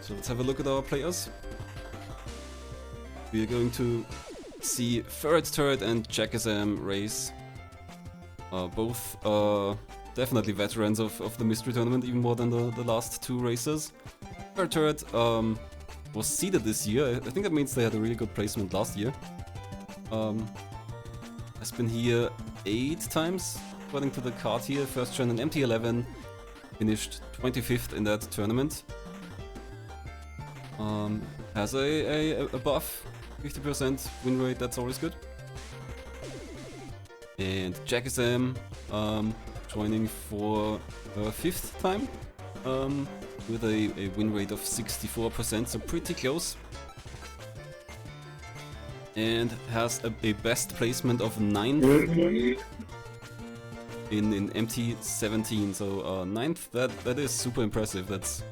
So let's have a look at our players. We are going to see FurretTurret and Jakazam race. Both definitely veterans of the mystery tournament, even more than the last two racers. FurretTurret was seeded this year. I think that means they had a really good placement last year. Has been here 8 times, according to the card here. First turn in MT11, finished 25th in that tournament. Has a above 50% win rate, that's always good. And Jakazam joining for the 5th time with a win rate of 64%, so pretty close. And has a best placement of 9th in MT17, so 9th, that is super impressive. That's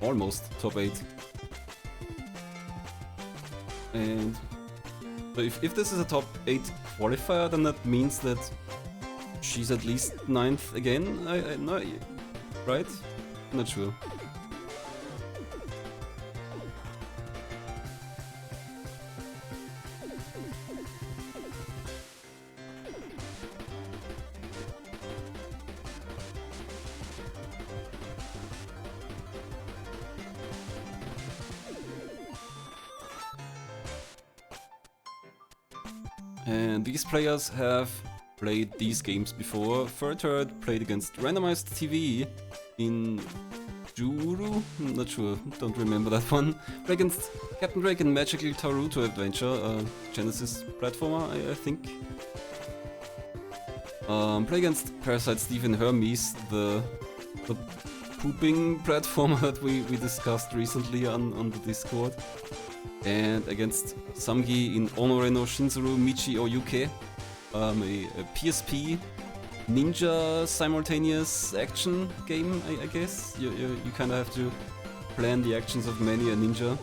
almost top 8. And so if this is a top 8 qualifier, then that means that she's at least 9th again. No, right? I'm not sure. And these players have played these games before. FurretTurret played against Randomized TV in Juru? I'm not sure, don't remember that one. Played against Captain Drake in Magical Taruto Adventure, Genesis platformer, I think. Play against Parasite Steve in Hermes, the pooping platformer that we discussed recently on the Discord. And against Samgi in Honore no Shinzuru Michi Oyuke, a PSP ninja simultaneous action game, I guess. You kind of have to plan the actions of many a ninja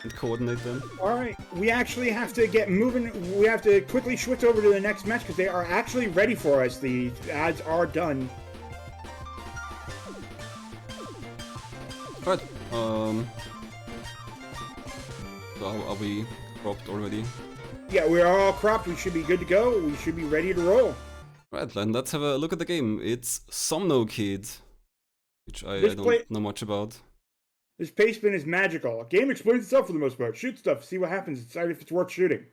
and coordinate them. Alright, we actually have to get moving. We have to quickly switch over to the next match because they are actually ready for us. The ads are done. Right, so are we cropped already? Yeah, we are all cropped. We should be good to go. We should be ready to roll. Right, then let's have a look at the game. It's Somnokid, which I don't know much about. This pace spin is magical. A game explains itself for the most part. Shoot stuff, see what happens, decide if it's worth shooting.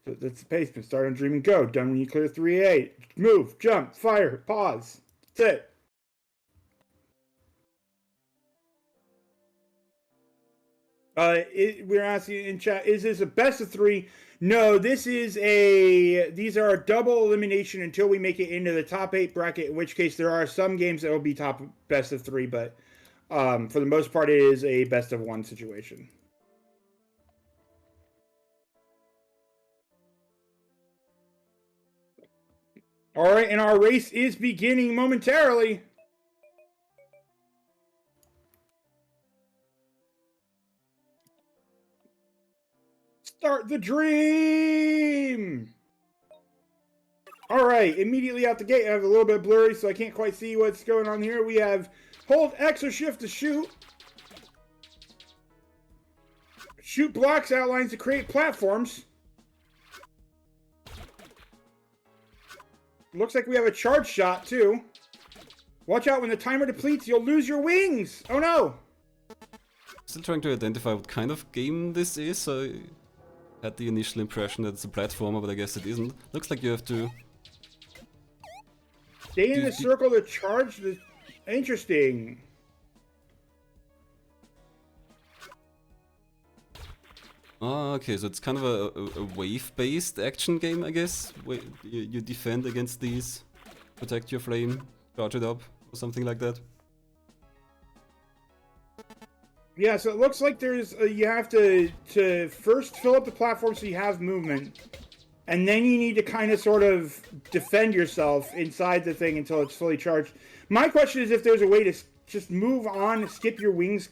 So that's the pace spin. Start on dream and go. Done when you clear 3A. Move, jump, fire, pause. That's it. We're asking in chat, is this a best of 3? No, these are a double elimination until we make it into the top 8 bracket, in which case there are some games that will be top best of 3, but for the most part it is a best of 1 situation. Alright, and our race is beginning momentarily. Start the dream! Alright, immediately out the gate, I have a little bit blurry, so I can't quite see what's going on here. We have hold X or shift to shoot. Shoot blocks, outlines to create platforms. Looks like we have a charge shot, too. Watch out, when the timer depletes, you'll lose your wings! Oh no! Still trying to identify what kind of game this is. I had the initial impression that it's a platformer, but I guess it isn't. Looks like you have to... Stay in the circle to charge the... Interesting. Ah, okay, so it's kind of a wave-based action game, I guess. You defend against these, protect your flame, charge it up, or something like that. Yeah, so it looks like there's you have to first fill up the platform so you have movement, and then you need to kind of sort of defend yourself inside the thing until it's fully charged. My question is if there's a way to just move on, skip your wings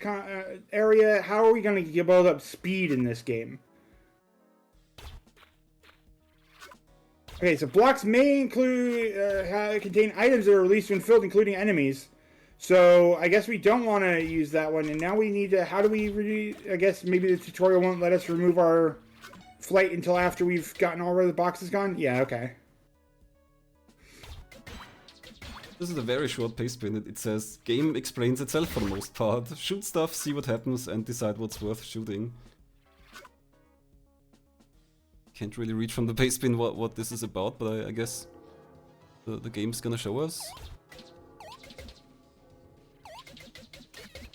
area. How are we going to build up speed in this game? Okay, so blocks may include contain items that are released when filled, including enemies. So I guess we don't want to use that one, and now we need to. How do we? I guess maybe the tutorial won't let us remove our flight until after we've gotten all of the boxes gone. Yeah, okay. This is a very short paste spin. It says, game explains itself for the most part. Shoot stuff, see what happens, and decide what's worth shooting. Can't really read from the paste spin what this is about, but I guess the game's gonna show us.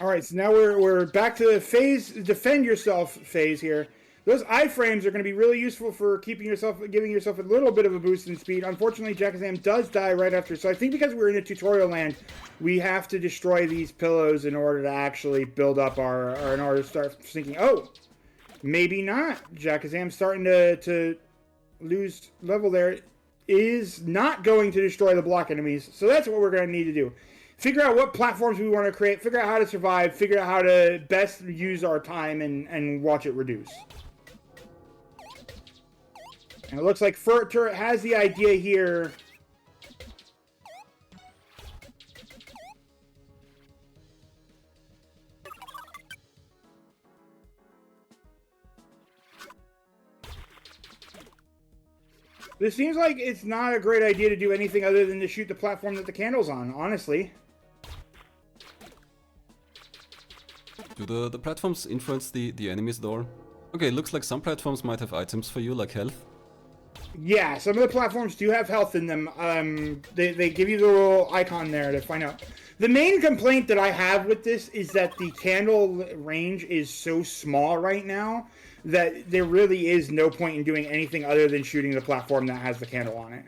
Alright, so now we're back to the phase, defend yourself phase here. Those iframes are going to be really useful for giving yourself a little bit of a boost in speed. Unfortunately, Jakazam does die right after. So I think because we're in a tutorial land, we have to destroy these pillows in order to actually build up in order to start thinking, oh, maybe not. Jakazam's starting to lose level there. Is not going to destroy the block enemies. So that's what we're going to need to do. Figure out what platforms we want to create, figure out how to survive, figure out how to best use our time, and watch it reduce. And it looks like FurretTurret has the idea here. This seems like it's not a great idea to do anything other than to shoot the platform that the candle's on, honestly. Do the platforms influence the enemies at all? Okay, looks like some platforms might have items for you, like health. Yeah, some of the platforms do have health in them. They give you the little icon there to find out. The main complaint that I have with this is that the candle range is so small right now that there really is no point in doing anything other than shooting the platform that has the candle on it.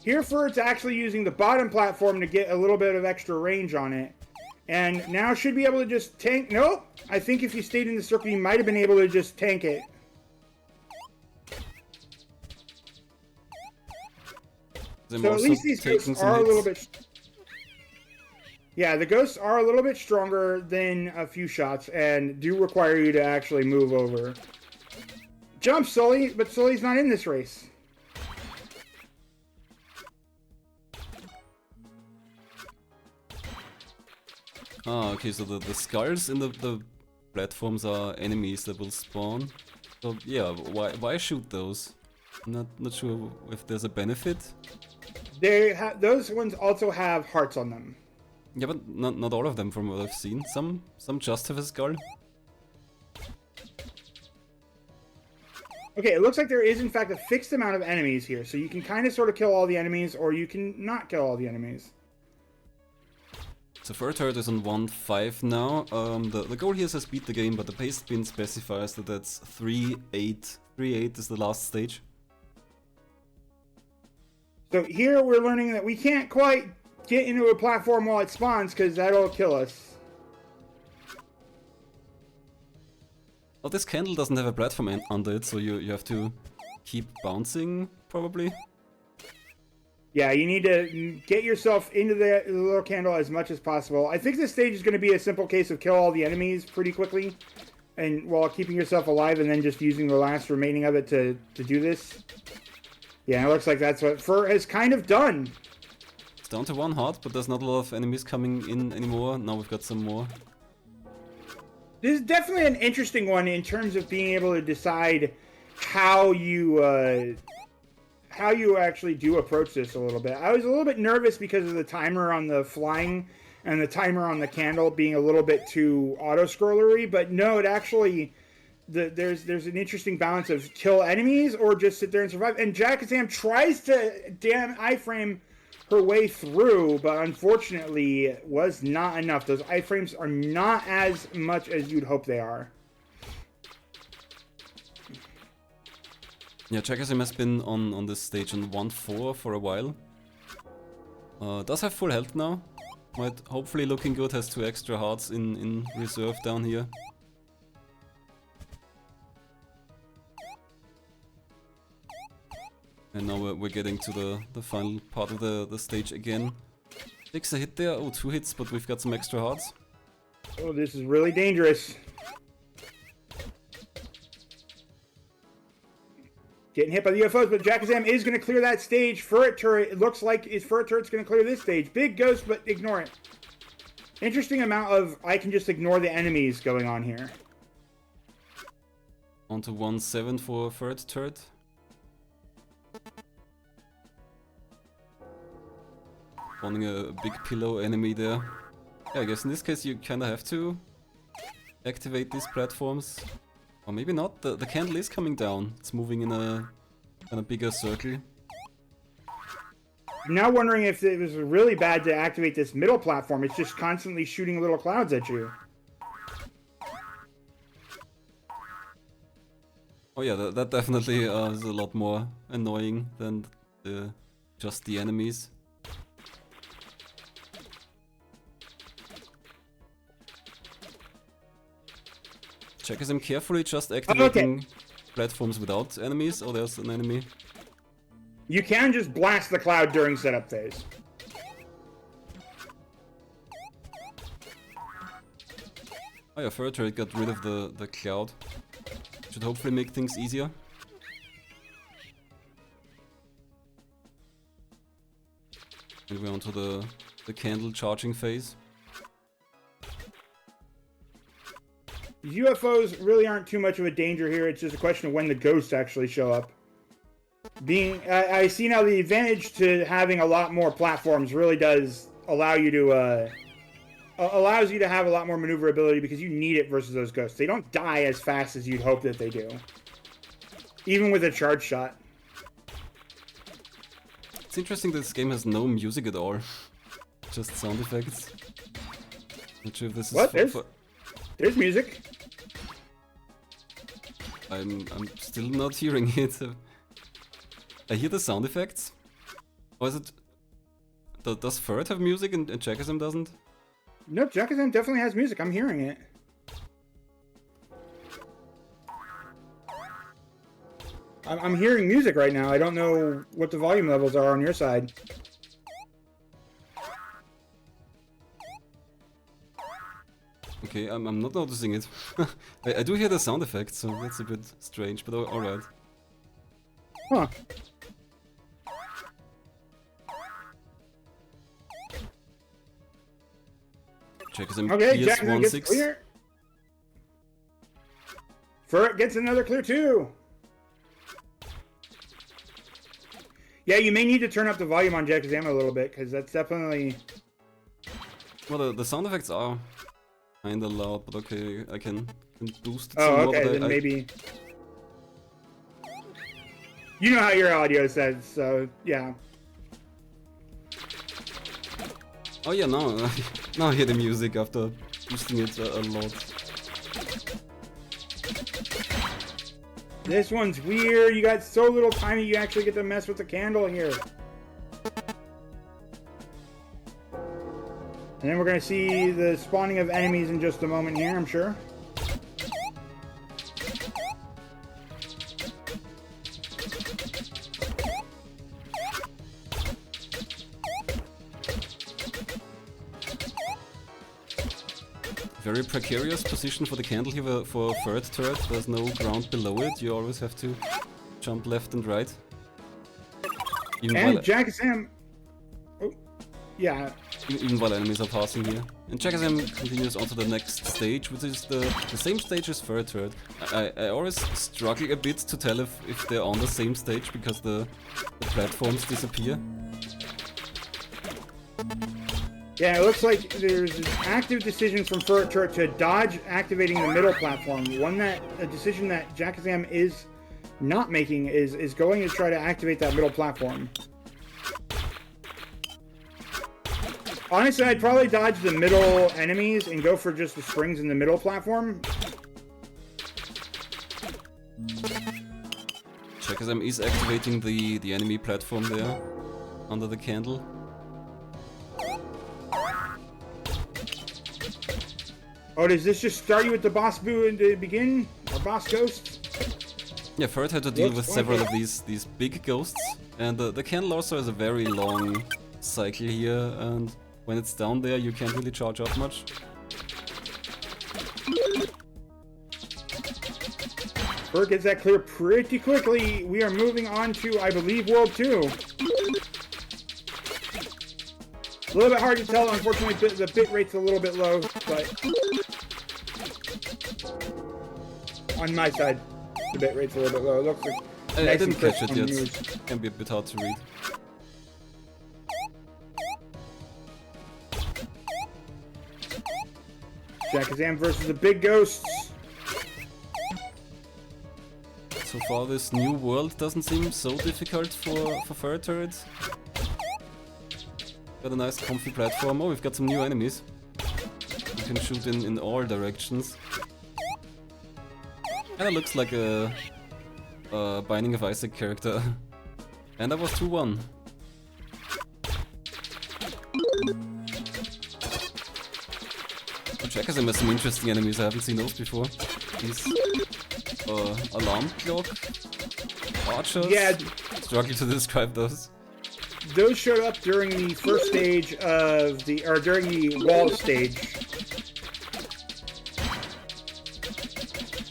Here, FurretTurret's actually using the bottom platform to get a little bit of extra range on it. And now should be able to just tank... Nope! I think if you stayed in the circle, you might have been able to just tank it. So at least these ghosts are a little bit... Yeah, the ghosts are a little bit stronger than a few shots and do require you to actually move over. Jump, Sully! But Sully's not in this race. Ah, okay, so the skulls in the platforms are enemies that will spawn. So yeah, why shoot those? Not sure if there's a benefit. Those ones also have hearts on them. Yeah, but not all of them from what I've seen. Some just have a skull. Okay, it looks like there is in fact a fixed amount of enemies here, so you can kind of sort of kill all the enemies, or you can not kill all the enemies. So FurretTurret is on 1-5 now. The goal here says beat the game, but the paste spin specifies that that's 3-8. 3-8 is the last stage. So here we're learning that we can't quite get into a platform while it spawns, because that'll kill us. Oh, this candle doesn't have a platform under it, so you have to keep bouncing, probably. Yeah, you need to get yourself into the little candle as much as possible. I think this stage is going to be a simple case of kill all the enemies pretty quickly, and while keeping yourself alive, and then just using the last remaining of it to do this. Yeah, it looks like that's what Fur has kind of done. It's down to 1 heart, but there's not a lot of enemies coming in anymore. Now we've got some more. This is definitely an interesting one in terms of being able to decide how you actually do approach this a little bit. I was a little bit nervous because of the timer on the flying and the timer on the candle being a little bit too auto-scrollery, but no, it actually... There's an interesting balance of kill enemies or just sit there and survive. And Jakazam tries to damn iframe her way through, but unfortunately was not enough. Those iframes are not as much as you'd hope they are. Yeah, Jakazam has been on this stage on 1-4 for a while. Does have full health now. Might hopefully looking good, has 2 extra hearts in reserve down here. And now we're getting to the final part of the stage again. Takes a hit there, oh 2 hits, but we've got some extra hearts. Oh, this is really dangerous. Getting hit by the UFOs, but Jakazam is going to clear that stage. FurretTurret, it looks like FurretTurret's going to clear this stage. Big ghost, but ignore it. Interesting amount of I can just ignore the enemies going on here. On to 1-7 for FurretTurret. Spawning a big pillow enemy there. Yeah, I guess in this case you kinda have to activate these platforms. Or maybe not, the candle is coming down. It's moving in a bigger circle. I'm now wondering if it was really bad to activate this middle platform. It's just constantly shooting little clouds at you. Oh yeah, that definitely is a lot more annoying than just the enemies. Jakazam carefully just activating platforms without enemies. Oh, there's an enemy. You can just blast the cloud during setup phase. Oh yeah, FurretTurret got rid of the cloud. Should hopefully make things easier. And we're onto the candle charging phase. These UFOs really aren't too much of a danger here. It's just a question of when the ghosts actually show up. I see now the advantage to having a lot more platforms really does allow you to allows you to have a lot more maneuverability because you need it versus those ghosts. They don't die as fast as you'd hope that they do, even with a charge shot. It's interesting that this game has no music at all, just sound effects. Not sure if this is There's music. I'm still not hearing it. I hear the sound effects. Or is it... Does Furret have music and Jakazam doesn't? No, Jakazam definitely has music. I'm hearing it. I'm hearing music right now. I don't know what the volume levels are on your side. Okay, I'm not noticing it. I do hear the sound effects, so that's a bit strange, but alright. Huh. Jakazam Okay, clears Jakazam gets 1-6. clear. Furret gets another clear too. Yeah, you may need to turn up the volume on Jakazam a little bit, because that's definitely... Well, the sound effects are kinda loud, but okay, I can boost it Oh, some more, okay, but then maybe... You know how your audio says, so yeah. Oh yeah, now I hear the music after boosting it a lot. This one's weird. You got so little time that you actually get to mess with the candle here. And then we're going to see the spawning of enemies in just a moment here, I'm sure. Very precarious position for the candle here for FurretTurret. There's no ground below it. You always have to jump left and right. And Jakazam... Oh, yeah. Even while enemies are passing here. And Jakazam continues on to the next stage, which is the same stage as FurretTurret. I always struggle a bit to tell if they're on the same stage, because the platforms disappear. Yeah, it looks like there's an active decision from FurretTurret to dodge activating the middle platform. A decision that Jakazam is not making is going to try to activate that middle platform. Honestly, I'd probably dodge the middle enemies and go for just the springs in the middle platform. Jakazam is activating the enemy platform there, under the candle. Oh, does this just start you with the boss boo in the beginning? Or boss ghost? Yeah, Furret had to deal with several of these big ghosts, and the candle also has a very long cycle here, and when it's down there you can't really charge up much. Bert gets that clear pretty quickly. We are moving on to, I believe, World 2. A little bit hard to tell, unfortunately, the bit rate's a little bit low, but on my side, the bit rate's a little bit low. It looks like I didn't catch it yet. It can be a bit hard to read. Jakazam versus the Big Ghosts. So far, this new world doesn't seem so difficult for FurretTurret. Got a nice comfy platform. Oh, we've got some new enemies. You can shoot in all directions. And it looks like a Binding of Isaac character. And that was 2-1. Jakazam has some interesting enemies, I haven't seen those before. These alarm clock archers? Yeah. Struggle to describe those. Those showed up during the first stage of the, or during the wall stage.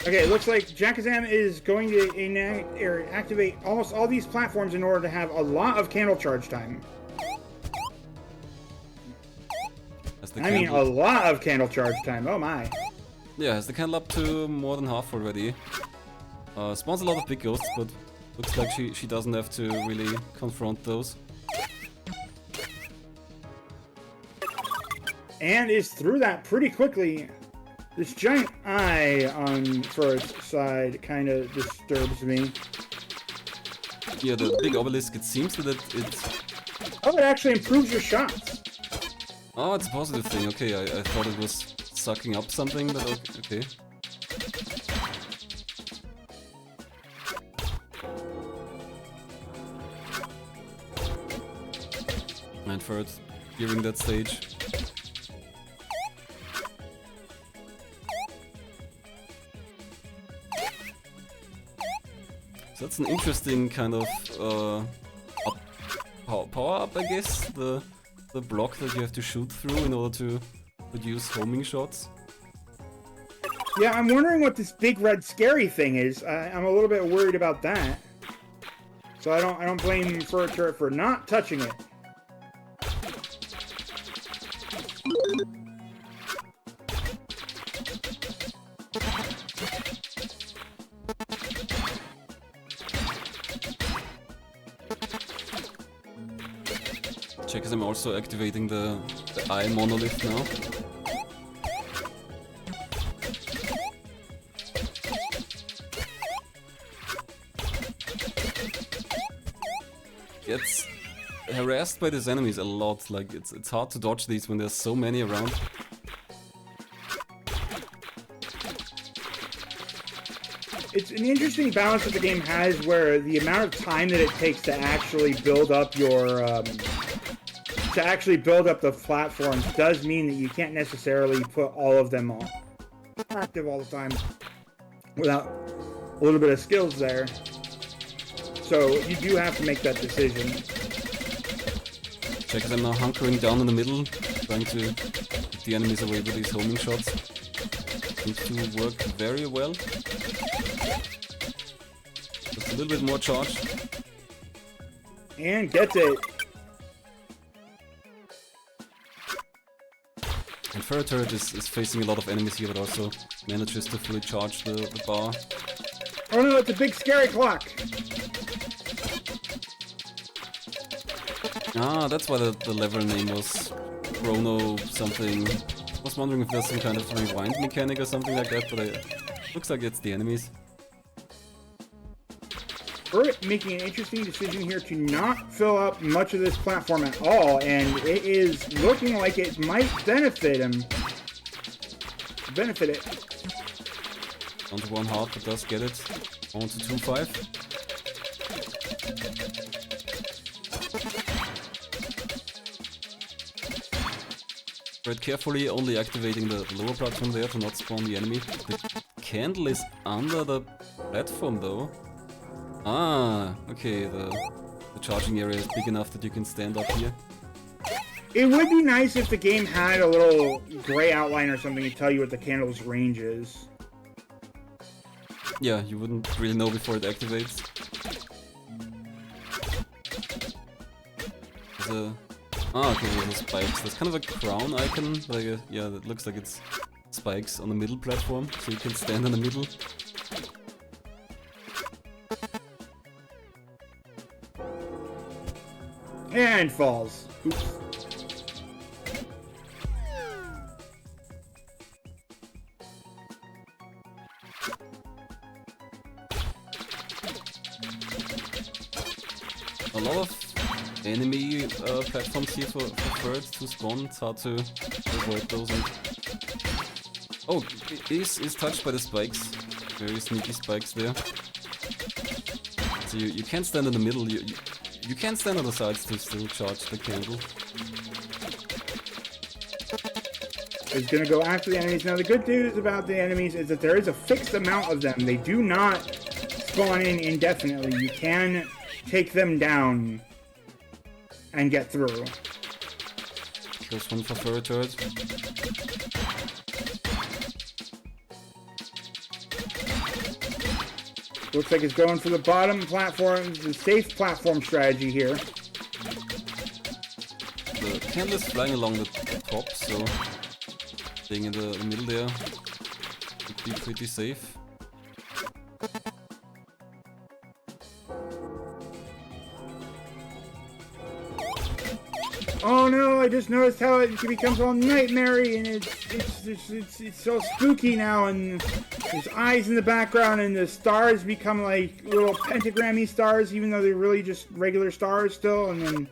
Okay, it looks like Jakazam is going to enact or activate almost all these platforms in order to have a lot of candle charge time. I mean, a lot of candle charge time. Oh my. Yeah, has the candle up to more than half already. Spawns a lot of big ghosts, but looks like she doesn't have to really confront those. And is through that pretty quickly. This giant eye on Furret's side kind of disturbs me. Yeah, the big obelisk, it seems that it... Oh, it actually improves your shots. Oh, it's a positive thing. Okay, I thought it was sucking up something, but okay. And Furret gearing that stage. So that's an interesting kind of power up, I guess. The block that you have to shoot through in order to produce homing shots. Yeah, I'm wondering what this big red scary thing is. I'm a little bit worried about that. So I don't blame FurretTurret for not touching it. Jakazam also activating the eye monolith now. Gets harassed by these enemies a lot, like it's hard to dodge these when there's so many around. It's an interesting balance that the game has where the amount of time that it takes to actually build up your the platforms does mean that you can't necessarily put all of them on active all the time without a little bit of skills there. So you do have to make that decision. Jakazam now hunkering down in the middle, trying to get the enemies away with these homing shots. Seems to work very well. Just a little bit more charge. And gets it. And FurretTurret is facing a lot of enemies here, but also manages to fully charge the bar. Oh no, it's a big scary clock! Ah, that's why the level name was Chrono something. I was wondering if there's some kind of rewind mechanic or something like that, but looks like it's the enemies. Furret making an interesting decision here to not fill up much of this platform at all, and it is looking like it might benefit him. Benefit it. Down to 1 heart, but does get it. On to 2-5. Furret carefully only activating the lower platform there to not spawn the enemy. The candle is under the platform though. Ah, okay, the charging area is big enough that you can stand up here. It would be nice if the game had a little gray outline or something to tell you what the candle's range is. Yeah, you wouldn't really know before it activates. Okay, there's the spikes. There's kind of a crown icon, but yeah, it looks like it's spikes on the middle platform, so you can stand in the middle. And falls. Oops. A lot of enemy platforms here for Furret to spawn. It's hard to avoid those. Oh, it is touched by the spikes. Very sneaky spikes there. So you can't stand in the middle. You can stand on the sides to still charge the candle. It's gonna go after the enemies. Now the good news about the enemies is that there is a fixed amount of them. They do not spawn in indefinitely. You can take them down and get through. There's one for FurretTurret. Looks like it's going for the bottom platform, the safe platform strategy here. The candle is flying along the top, so staying in the middle there would be pretty safe. Oh no, I just noticed how it becomes all nightmare-y and it's so spooky now, and there's eyes in the background and the stars become like little pentagram-y stars even though they're really just regular stars still, and then...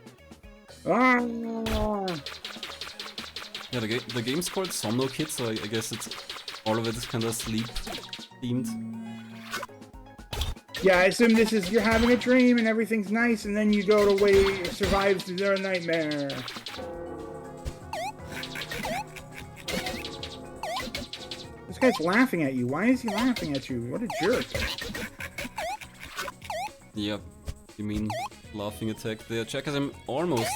Yeah, the game's called Somnokid, so I guess it's all of it is kind of sleep themed. Yeah, I assume this is you're having a dream and everything's nice, and then you go to survive through their nightmare. This guy's laughing at you. Why is he laughing at you? What a jerk. Yep, you mean laughing attack there. Jakazam almost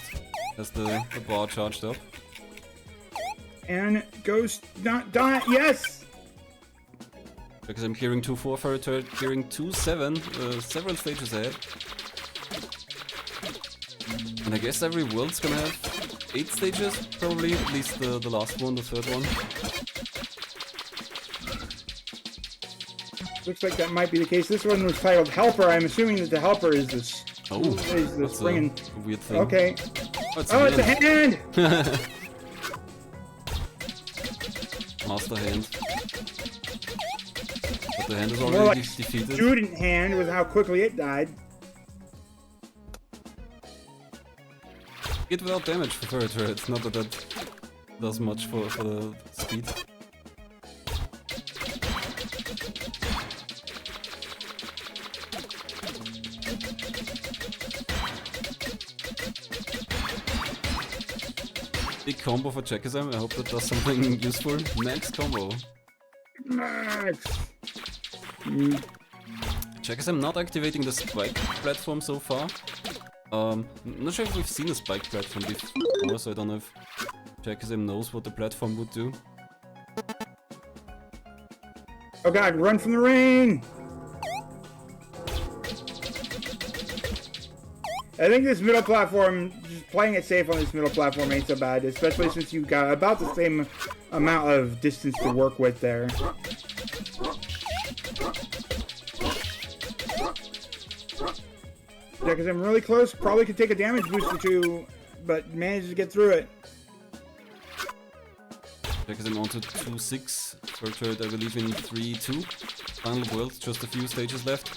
has the bar charged up. And goes not die. Yes! Because I'm clearing 2-4 for FurretTurret, clearing 2-7, several stages ahead. And I guess every world's gonna have 8 stages, probably, at least the last one, the third one. Looks like that might be the case. This one was titled Helper. I'm assuming that the helper is this. Oh, is the that's spring. a weird thing. Okay. Oh, it's a hand! Master hand. But the hand is More already like defeated. student hand with how quickly it died. Get without damage for FurretTurret, not that that does much for the speed. Big combo for Jakazam, I hope that does something useful. Max combo. Max! Jakazam not activating the spike platform so far. I'm not sure if we've seen a spike platform before, so I don't know if Jakazam knows what the platform would do. Oh god, run from the rain! I think this middle platform, just playing it safe on this middle platform ain't so bad, especially since you've got about the same amount of distance to work with there. Yeah, because I'm really close, probably could take a damage boost or two, but managed to get through it. Jakazam onto 2-6, FurretTurret I believe in 3-2. Final world, just a few stages left.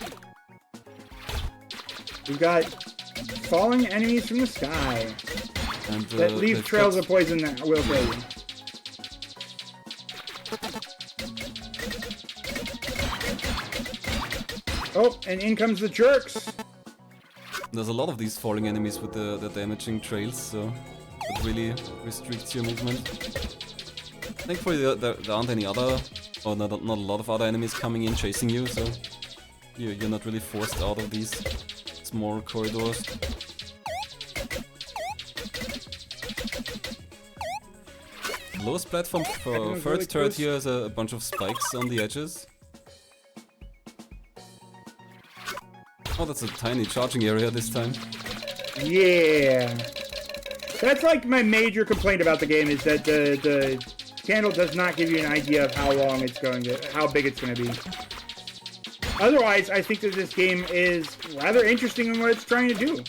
We've got falling enemies from the sky And that leave trails of poison that will kill you. Oh, and in comes the jerks. There's a lot of these falling enemies with the damaging trails, so it really restricts your movement. Thankfully there aren't any other, or not a lot of other enemies coming in chasing you, so you're not really forced out of these small corridors. The lowest platform for FurretTurret here is a bunch of spikes on the edges. Oh, that's a tiny charging area this time. Yeah. That's like my major complaint about the game is that the candle does not give you an idea of how long it's going to, how big it's going to be. Otherwise, I think that this game is rather interesting in what it's trying to do.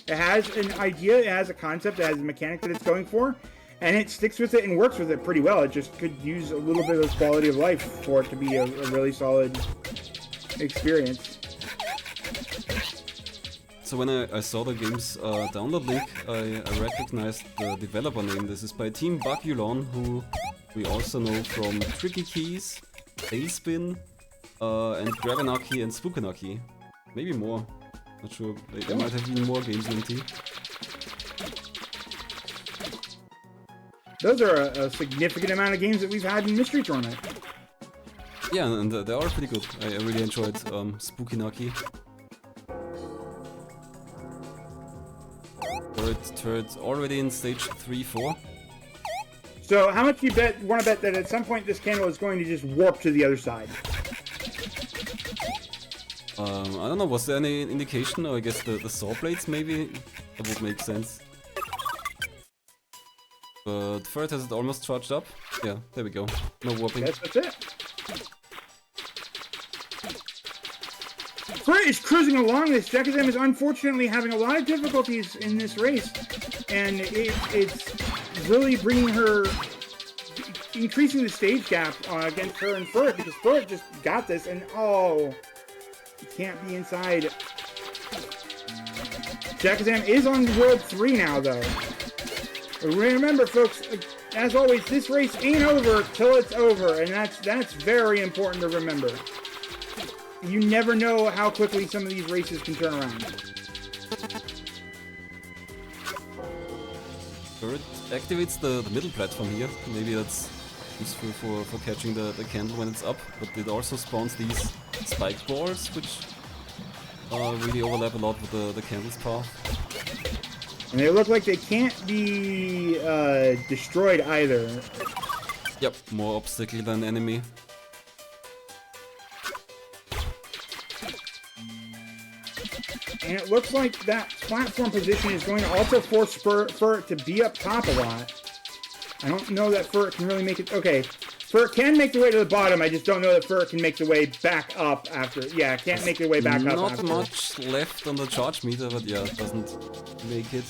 It has an idea, it has a concept, it has a mechanic that it's going for, and it sticks with it and works with it pretty well. It just could use a little bit of quality of life for it to be a really solid experience. So when I saw the game's download link, I recognized the developer name. This is by Team Bagulon, who we also know from Tricky Keys, Tailspin, and Gravenaki and Spookanaki. Maybe more. Not sure. They might have even more games than T. Those are a significant amount of games that we've had in Mystery Tournament. Yeah, and they are pretty good. I really enjoyed Spookanaki. FurretTurret already in stage 3-4. So how much do you want to bet that at some point this candle is going to just warp to the other side? I don't know, was there any indication? Or I guess the saw blades maybe? That would make sense. But Furret has it almost charged up. Yeah, there we go. No warping. Yes, that's it. Furret is cruising along this. Jakazam is unfortunately having a lot of difficulties in this race. And it's really bringing her... increasing the stage gap against her and Furret, because Furret just got this and oh... you can't be inside. Jakazam is on World 3 now, though. Remember, folks, as always, this race ain't over till it's over, and that's very important to remember. You never know how quickly some of these races can turn around. Furret activates the middle platform here. Maybe that's useful for catching the candle when it's up, but it also spawns these spike balls, which really overlap a lot with the candle's path. And they look like they can't be destroyed either. Yep, more obstacle than enemy. And it looks like that platform position is going to also force Furret to be up top a lot. I don't know that Furret can really make it... okay, Furret can make the way to the bottom, I just don't know that Furret can make the way back up after... yeah, can't make the way back up after. Not much left on the charge meter, but yeah, it doesn't make it.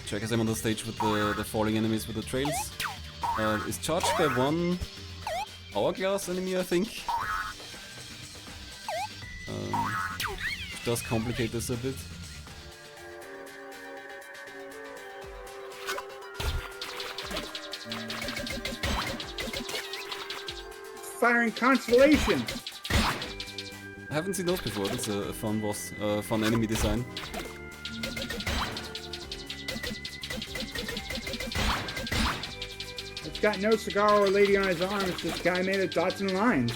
Jakazam on the stage with the falling enemies with the trails. Is charged by one hourglass enemy, I think. Which does complicate this a bit. Firing Constellation! I haven't seen those before. That's a fun boss, fun enemy design. It's got no cigar or lady on his arm, it's just a guy made of dots and lines.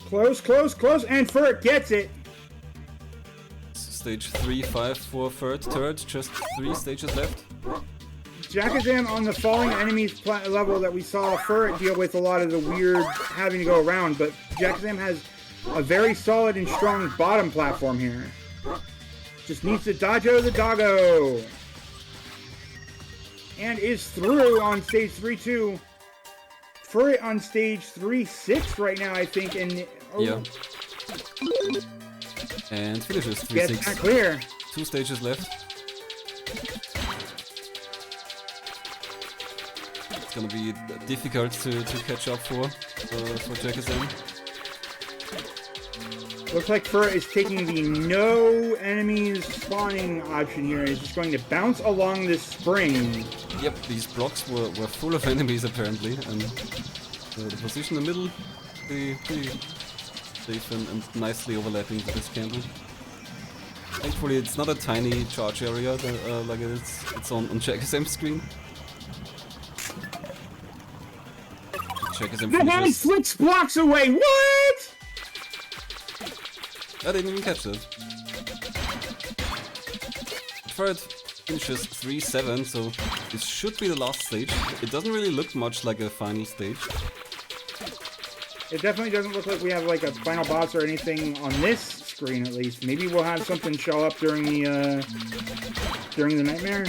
Close, close, close, and Furret gets it! Stage 3-5 for FurretTurret, just 3 stages left. Jakazam on the falling enemies level that we saw Furret deal with a lot of the weird having to go around, but Jakazam has a very solid and strong bottom platform here. Just needs to dodge out of the doggo. And is through on stage 3-2. Furret on stage 3-6 right now, I think, and... oh. Yeah. And finishes 3-6. Gets not clear. 2 stages left. It's gonna be difficult to catch up for Jakazam. Looks like Furret is taking the no enemies spawning option here. He's just going to bounce along this spring. Yep, these blocks were full of enemies apparently, and the position in the middle pretty safe and nicely overlapping with this candle. Thankfully it's not a tiny charge area like it's on Jakazam's screen. Jakazam The hand finishes. flicks blocks away. What? I didn't even catch that. Furret finishes 3-7, so this should be the last stage. It doesn't really look much like a final stage. It definitely doesn't look like we have like a final boss or anything on this screen, at least. Maybe we'll have something show up during the nightmare.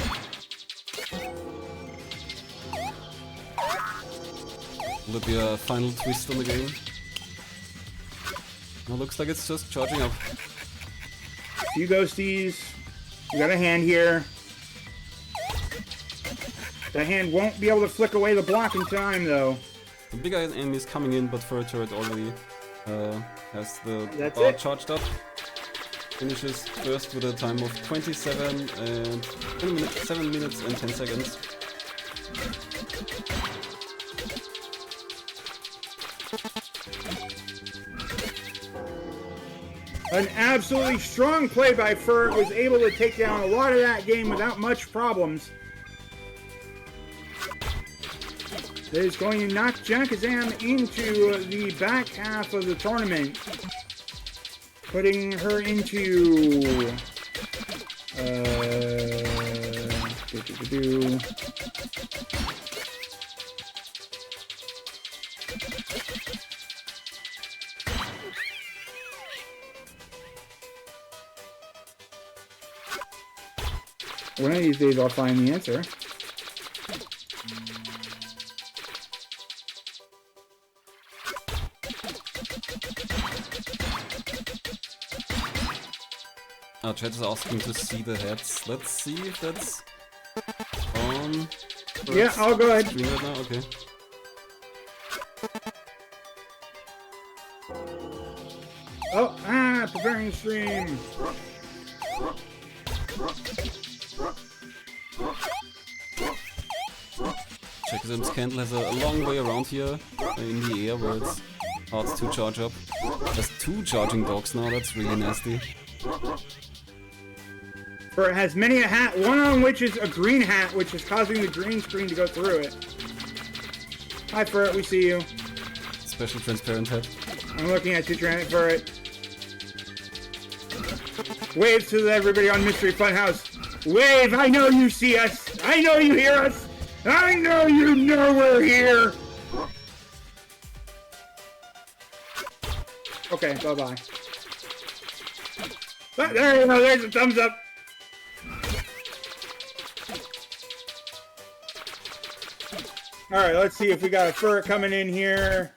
Will it be a final twist on the game? No, looks like it's just charging up. Few ghosties. We got a hand here. The hand won't be able to flick away the block in time, though. The big enemy is coming in, but FurretTurret already has the That's bar it. charged up. Finishes first with a time of 27 and 7 minutes and 10 seconds. An absolutely strong play by Furret, was able to take down a lot of that game without much problems. That is going to knock Jakazam into the back half of the tournament, putting her into one of these days I'll find the answer. Oh, chat is asking to see the heads. Let's see if that's on. Yeah, I'll go ahead. Stream right now? Okay. Oh, preparing stream. Jakazam's candle has a long way around here in the air where it's hard to charge up. There's 2 charging dogs now, that's really nasty. Furret has many a hat, one on which is a green hat, which is causing the green screen to go through it. Hi Furret, we see you. Special transparent head. I'm looking at you, Furret. Wave to everybody on Mystery Funhouse. Wave, I know you see us. I know you hear us. I know you know we're here. Okay, bye-bye. Ah, there you go, there's a thumbs up. Alright, let's see if we got a Furret coming in here.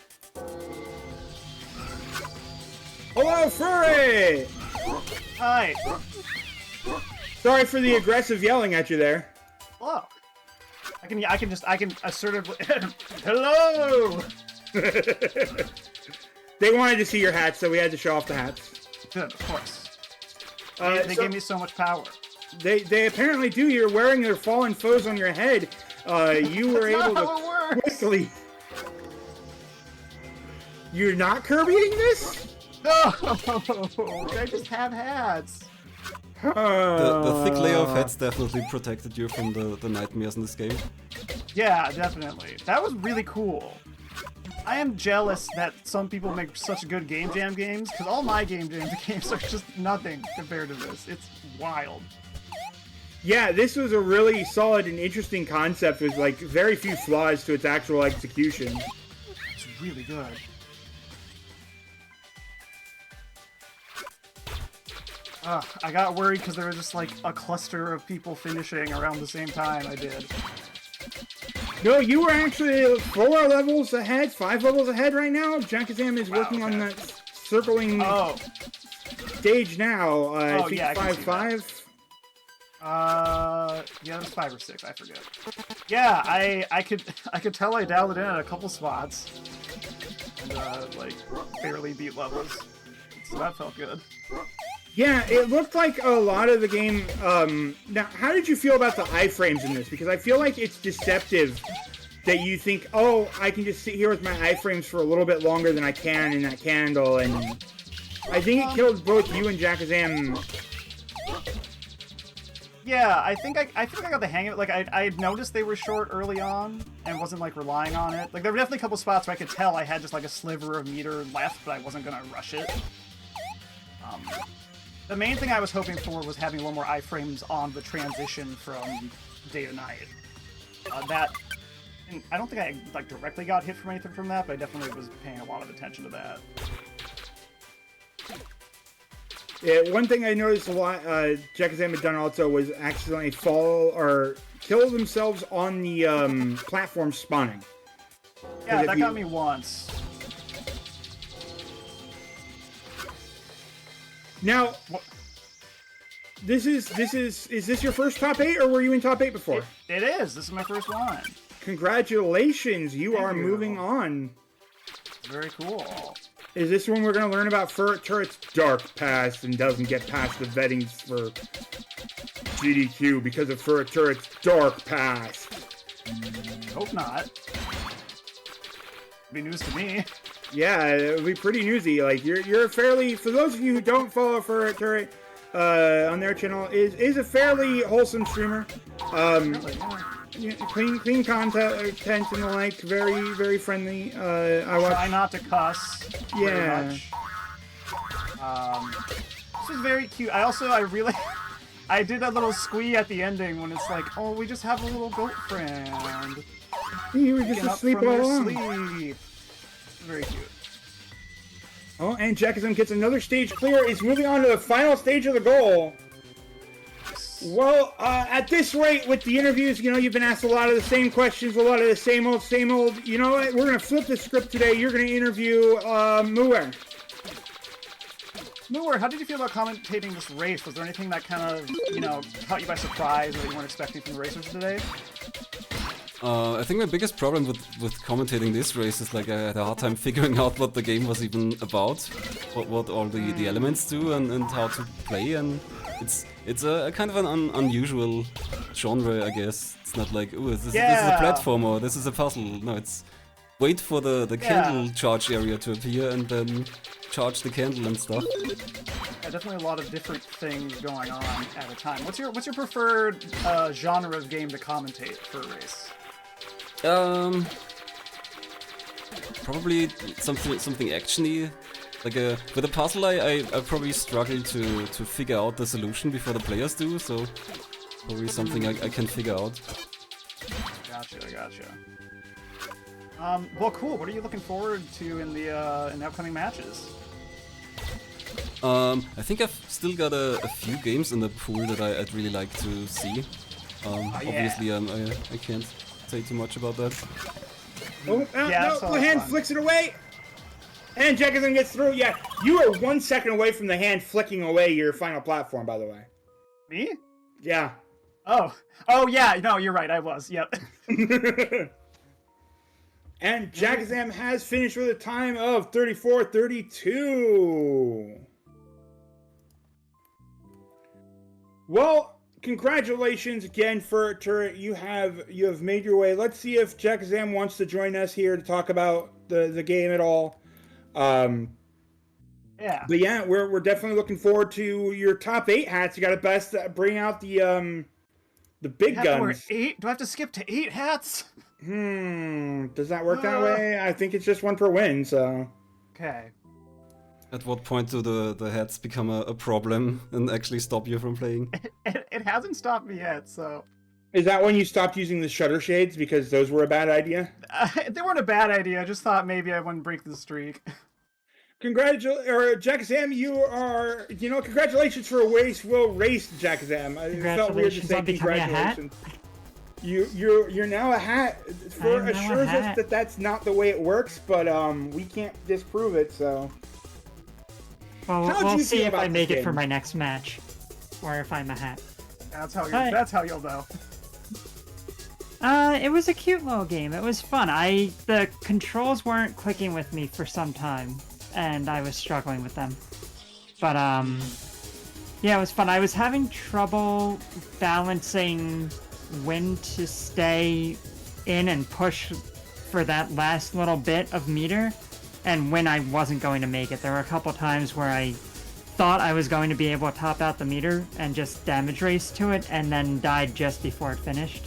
Hello, Furret! Hi. Sorry for the aggressive yelling at you there. Hello. I can assertively. Hello. They wanted to see your hats, so we had to show off the hats. Good, of course. They So gave me so much power. they apparently do. You're wearing their fallen foes on your head. You were That's able not to how it works. quickly. You're not Kirbying this? No, they just have hats. The thick layer of heads definitely protected you from the nightmares in this game. Yeah, definitely. That was really cool. I am jealous that some people make such good Game Jam games, because all my Game Jam games are just nothing compared to this. It's wild. Yeah, this was a really solid and interesting concept with like very few flaws to its actual execution. It's really good. I got worried because there was just like a cluster of people finishing around the same time I did. No, you were actually 4 levels ahead, 5 levels ahead right now. Jakazam is working on that circling stage now. I think yeah, I can see 5-5. Yeah, it was 5 or 6, I forget. Yeah, I could tell I dialed it in at a couple spots. And like barely beat levels. So that felt good. Yeah, it looked like a lot of the game. Now, how did you feel about the iframes in this? Because I feel like it's deceptive that you think, oh, I can just sit here with my iframes for a little bit longer than I can in that candle, and I think it killed both you and Jakazam. Yeah, I think I got the hang of it. Like I noticed they were short early on and wasn't like relying on it. Like there were definitely a couple spots where I could tell I had just like a sliver of meter left, but I wasn't gonna rush it. The main thing I was hoping for was having a little more iframes on the transition from day to night. And I don't think I like directly got hit from anything from that, but I definitely was paying a lot of attention to that. Yeah, one thing I noticed a lot, Jakazam had done also was accidentally fall or kill themselves on the platform spawning. Yeah, that got me once. Now, is this your first top 8, or were you in top 8 before? It is. This is my first one. Congratulations, you Thank are you. moving on. Very cool. Is this when we're going to learn about FurretTurret's dark past and doesn't get past the vettings for GDQ because of FurretTurret's dark past? Hope not. Be news to me. Yeah, it would be pretty newsy. Like you're fairly, for those of you who don't follow FurretTurret on their channel, is a fairly wholesome streamer. Really, yeah. Clean content and the like. Very, very friendly. I watch. Try not to cuss. Very Yeah. much. This is very cute. I really, I did that little squee at the ending when it's like, oh, we just have a little goat friend. You were just Get up asleep from all your along. sleep. Very cute. Oh, and Jakazam gets another stage clear. He's moving on to the final stage of the goal. Well, at this rate, with the interviews, you've been asked a lot of the same questions, a lot of the same old. You know what? We're going to flip the script today. You're going to interview Muer. Muer, how did you feel about commentating this race? Was there anything that kind of, caught you by surprise or that you weren't expecting from the racers today? I think my biggest problem with commentating this race is like I had a hard time figuring out what the game was even about, what all the elements do and how to play, and it's a kind of an unusual genre, I guess. It's not like, ooh, this is a platformer, this is a puzzle. No, it's wait for the candle charge area to appear and then charge the candle and stuff. Yeah, definitely a lot of different things going on at a time. What's your preferred genre of game to commentate for a race? Probably something actiony. Like with a puzzle, I probably struggle to figure out the solution before the players do. So probably something I can figure out. Gotcha. Well, cool. What are you looking forward to in the upcoming matches? I think I've still got a few games in the pool that I'd really like to see. Obviously, I can't say too much about that. Oh, the hand flicks it away! And Jakazam gets through. Yeah, you are 1 second away from the hand flicking away your final platform, by the way. Me? Yeah. Oh, yeah. No, you're right. I was. Yep. And Jakazam has finished with a time of 34:32. Well, congratulations again, FurretTurret. You have made your way. Let's see if Jakazam wants to join us here to talk about the game at all. Yeah. But yeah, we're definitely looking forward to your top 8 hats. You got to best bring out the big I have to wear guns. 8? Do I have to skip to 8 hats? Does that work that way? I think it's just 1 per win, so. Okay. At what point do the hats become a problem and actually stop you from playing? It hasn't stopped me yet, so. Is that when you stopped using the shutter shades because those were a bad idea? They weren't a bad idea. I just thought maybe I wouldn't break the streak. Jakazam, congratulations for a race well raced, Jakazam. It felt weird to say congratulations. You're now a hat. For assures us that that's not the way it works, but we can't disprove it. So. Well, we'll see if I make it for my next match, or if I'm a hat. That's how you'll know. It was a cute little game. It was fun. The controls weren't clicking with me for some time, and I was struggling with them. But yeah, it was fun. I was having trouble balancing when to stay in and push for that last little bit of meter, and when I wasn't going to make it. There were a couple times where I thought I was going to be able to top out the meter and just damage race to it, and then died just before it finished.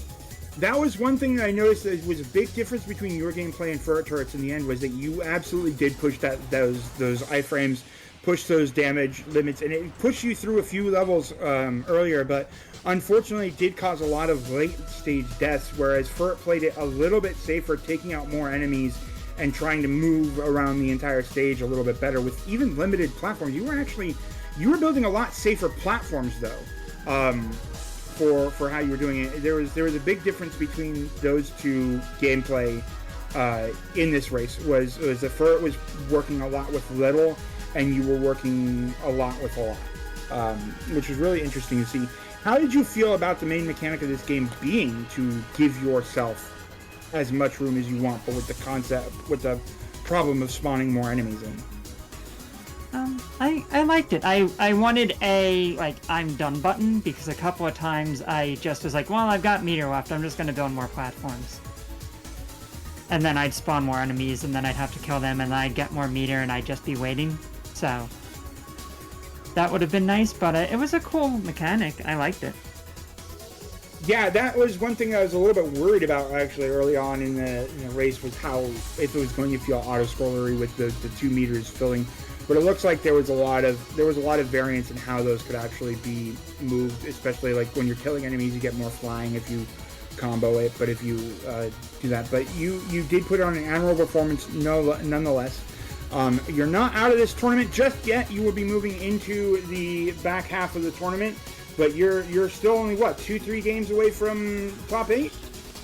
That was one thing that I noticed that was a big difference between your gameplay and FurretTurret's in the end, was that you absolutely did push those iframes, push those damage limits, and it pushed you through a few levels earlier, but unfortunately did cause a lot of late stage deaths, whereas Furret played it a little bit safer, taking out more enemies and trying to move around the entire stage a little bit better with even limited platforms. You were building a lot safer platforms though, for how you were doing it. There was a big difference between those two gameplay in this race. Was that Furret was working a lot with little, and you were working a lot with a lot, which was really interesting to see. How did you feel about the main mechanic of this game being to give yourself as much room as you want, but with the problem of spawning more enemies in? I liked it. I wanted a, like, I'm done button, because a couple of times I just was like, well, I've got meter left, I'm just going to build more platforms. And then I'd spawn more enemies, and then I'd have to kill them, and then I'd get more meter, and I'd just be waiting. So that would have been nice, but it was a cool mechanic. I liked it. Yeah, that was one thing I was a little bit worried about actually early on in the race, was how, if it was going to feel auto-scrollery with the 2 meters filling. But it looks like there was a lot of variance in how those could actually be moved, especially like when you're killing enemies, you get more flying if you combo it, but if you do that. But you did put on an admirable performance nonetheless. You're not out of this tournament just yet. You will be moving into the back half of the tournament, but you're still only, what, 2-3 games away from top 8?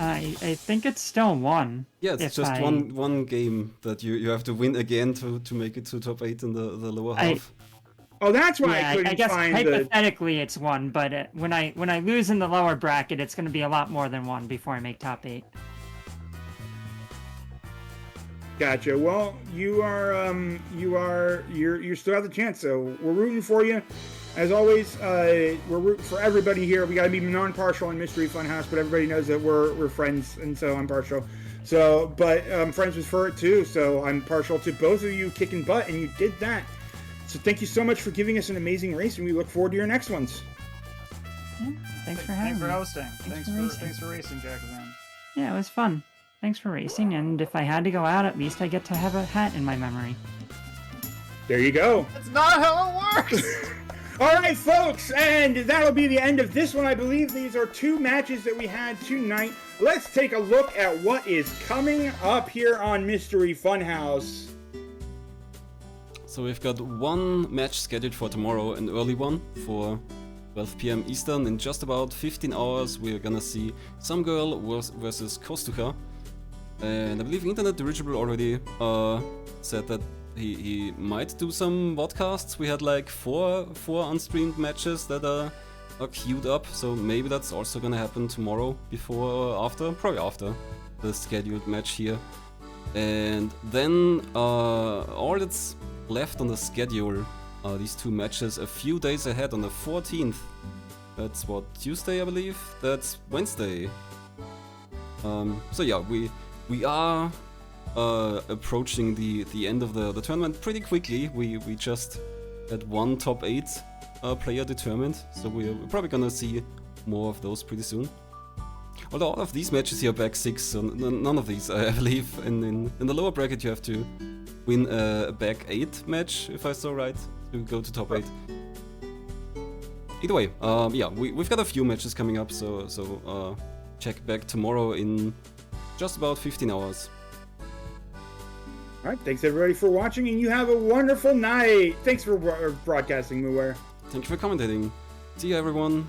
I think it's still 1. Yeah, it's just one game that you have to win again to make it to top 8 in the lower half. Oh, that's why yeah, I couldn't I guess find hypothetically it's 1, but when I lose in the lower bracket, it's going to be a lot more than 1 before I make top 8. Gotcha. Well, you still have the chance, so we're rooting for you. As always, we're rooting for everybody here. We gotta be non-partial in Mystery Funhouse, but everybody knows that we're friends, and so I'm partial. So, but I'm friends with Furret too, so I'm partial to both of you kicking butt, and you did that. So thank you so much for giving us an amazing race, and we look forward to your next ones. Yeah, thanks for having me. Thanks for hosting. Thanks for racing, Jakazam. Yeah, it was fun. Thanks for racing, and if I had to go out, at least I get to have a hat in my memory. There you go. That's not how it works! All right, folks, and that'll be the end of this one. I believe these are 2 matches that we had tonight. Let's take a look at what is coming up here on Mystery Funhouse. So we've got one match scheduled for tomorrow, an early one for 12 p.m. Eastern. In just about 15 hours, we're gonna see Some Girl versus Kostuka. And I believe Internet Dirigible already said that he might do some vodcasts. We had like four unstreamed matches that are queued up, so maybe that's also gonna happen tomorrow, before or after, probably after the scheduled match here. And then all that's left on the schedule are these 2 matches a few days ahead on the 14th. That's what, Tuesday I believe? That's Wednesday. So yeah, we are approaching the end of the tournament pretty quickly. We just had 1 top 8 player determined, so we're probably gonna see more of those pretty soon. Although all of these matches here are back 6, so none of these, I believe. In the lower bracket you have to win a back 8 match, if I saw right, to go to top 8. Either way, yeah, we've got a few matches coming up, so check back tomorrow in just about 15 hours. All right, thanks everybody for watching, and you have a wonderful night. Thanks for broadcasting, Mooware. Thank you for commentating. See you, everyone.